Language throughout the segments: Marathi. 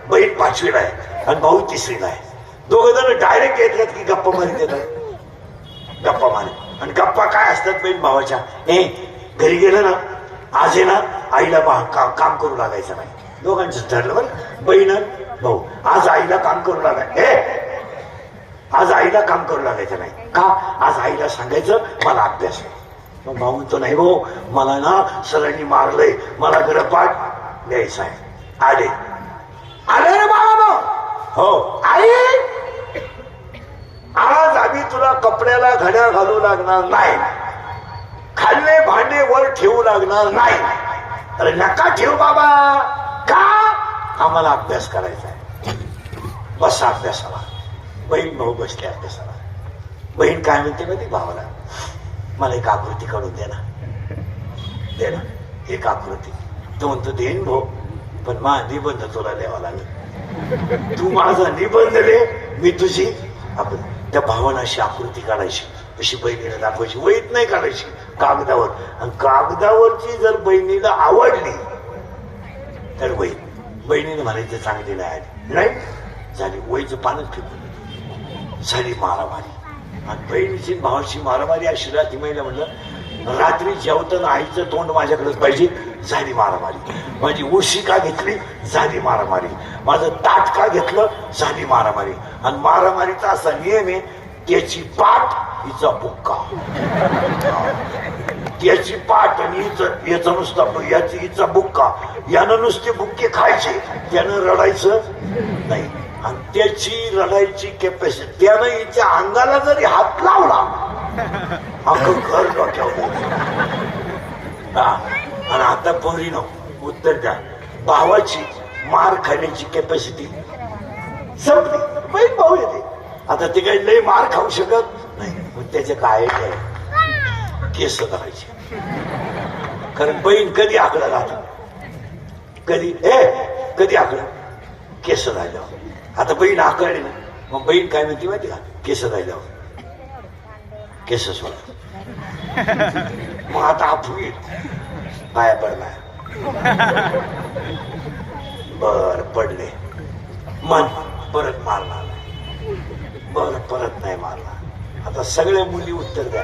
बहीण 5वीला आहे आणि भाऊ 3रीला आहे. दोघं जण डायरेक्ट येतात की गप्पा मारीत येतात. गप्पा मारीत आणि गप्पा काय असतात बहीण भावाच्या, घरी गेलं ना आज आहे ना आईला काम करू लागायचं नाही. दोघांचं ठरलं बरं, बहीण भाऊ आज आईला काम करू लागाय, आज आईला काम करू लागायचं नाही का, आज आईला सांगायचं मला अभ्यास आहे. मग भाऊ म्हणतो नाही भाऊ मला ना सरांनी मारलंय, मला गृहपाठ द्यायचा आहे. आले आले रे बाबा, हो आई आज आम्ही तुला कपड्याला घड्या घालू लागणार नाही, खाल्ले भांडे वर ठेवू लागणार नाही. अरे नका ठेवू बाबा, का, आम्हाला अभ्यास करायचा आहे. बसा अभ्यासाला. बहीण भाऊ बसले अभ्यासाला. बहीण काय म्हणते माहिती भावाला, मला एक आकृती काढून दे ना, दे ना एक आकृती. तो म्हणतो देईन भाऊ, पण माझा निबंध तुला द्यावा लागेल. तू माझा निबंध दे, मी तुझी. आपण त्या भावाला अशी आकृती काढायची, अशी बहिणीला दाखवायची. वहीत नाही काढायची, कागदावर. आणि कागदावरची जर बहिणीला आवडली तर बहिणीने म्हणायचं चांगली नाही झाली. वहीचं पानच फेकून झाली मारामारी. आणि बहिणीची भावाची मारामारी अशी राहती. महिला म्हणलं रात्री जेवताना आईचं तोंड माझ्याकडेच पाहिजे, झाली मारामारी. माझी उशी का घेतली, झाली मारामारी. माझं ताट का घेतलं, झाली मारामारी. आणि मारामारीचा असा नियम आहे, त्याची पाठ हिचा बुक्का, त्याची पाठ आणि याचा नुसता याची हिचा बुक्का. यानं नुसते बुक्के खायचे, त्यानं रडायचं नाही. आणि त्याची रडायची कॅपॅसिटी, त्यानं हिच्या अंगाला जरी हात लावला अख्खं घर डोक्यावर. आणि आता पोरीनं उत्तर द्या, भावाची मार खाण्याची कॅपॅसिटी संपली. बहीण भाऊ येते आता, ते काही लय मार खाऊ शकत नाही. मग त्याचे काय केस करायचे, कारण बहीण कधी आकडं राहत, कधी आकडं केस राहिल्यावर. आता बहीण आकडली ना, मग बहीण काय म्हणते माहिती का, केस राहिल्यावर केस सोडा. मग आता आपण पाया पडलाय, बर पडले, मन परत मारणार नाही, बर परत नाही मारणार. आता सगळ्या मुली उत्तर द्या,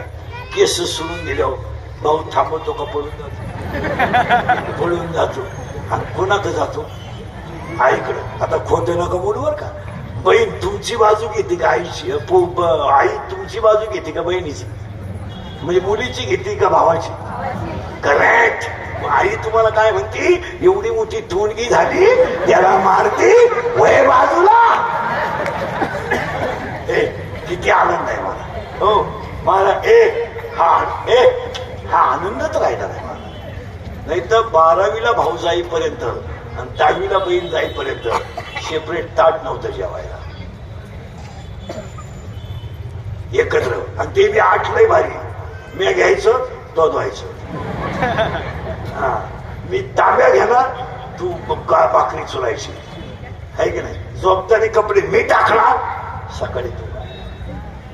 केस सोडून दिल्यावर भाऊ थांबवतो का पळून जातो, पळून जातो. आणि कोणाकडे जातो, आईकडं. आता खोटं नका बोलू बर का. बहीण तुमची बाजू घेते का आईची, आई तुमची बाजू घेते का बहिणीची, म्हणजे मुलीची घेते का भावाची. करेक्ट. आई तुम्हाला काय म्हणते, एवढी मोठी तोंडगी झाली त्याला मारते वय बाजूला. किती आनंद आहे मला, हो मला हा आनंदच राहिला नाही मला. नाही तर 12वीला भाऊ जाईपर्यंत आणि 10वीला बहीण जाईपर्यंत सेपरेट ताट नव्हतं जेवायला, एकत्र. आणि ते मी 8 लय भारी, मी घ्यायचं तो धुवायचं. मी तांब्या घेणार, तू भाकरी चुरायची, आहे की नाही. झोपताना कपडे मी टाकणार, सकाळी तू.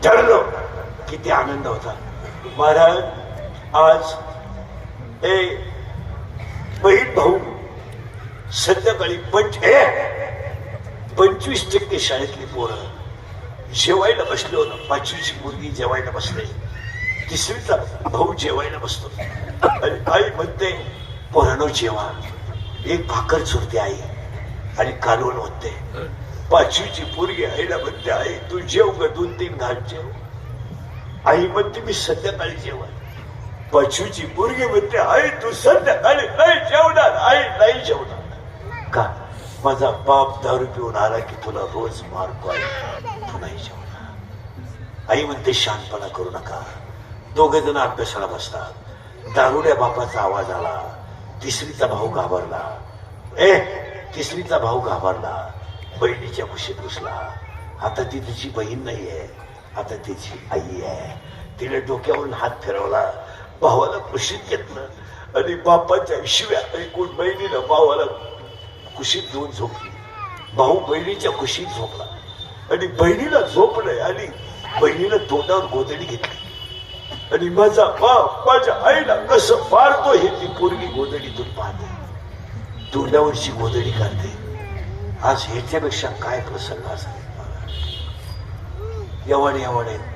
ठरलं. किती आनंद होता महाराज. आज बहीण भाऊ संध्याकाळी 25% शाळेतली पोरं जेवायला बसलो ना. 5वीची मुलगी जेवायला बसले, 3रीचा भाऊ जेवायला बसतो. आणि आई म्हणते पोरांनो जेवा. एक भाकर चुरते आई आणि कालवण होते. 5वीची पोरगी आईला म्हणते आई तू जेव ग, 2-3 घाट जेव. आई म्हणते मी संध्याकाळी जेवण. 5वीची पोरगी म्हणते आई तू संध्याकाळी नाही जेवणार, आई नाही जेवणार. का, माझा बाप दारू पिऊन आला की तुला रोज मारतो, तू नाही जेवणार. आई म्हणते शांतपणा करू नका. दोघे जण अभ्यासाला बसतात. दारुड्या बापाचा आवाज आला. 3रीचा भाऊ घाबरला. 3रीचा भाऊ घाबरला. बहिणीच्या खुशीत घुसला. आता ती तिची बहीण नाहीये, आता तिची आई आहे. तिने डोक्यावरून हात फिरवला, भावाला खुशीत घेतलं आणि बापाच्या शिव्या ऐकून बहिणीनं भावाला खुशीत घेऊन झोपली. भाऊ बहिणीच्या खुशीत झोपला आणि बहिणीला झोप नाही आली. बहिणीनं तोंडावर गोधडी घेतली आणि माझा बाप माझ्या आईला कसं मारतो हे ती पोरगी गोधडीतून पाहते. तोंडावरची गोधडी काढते आज ह्याच्यापेक्षा काय प्रसंग असेल एवढे एवढे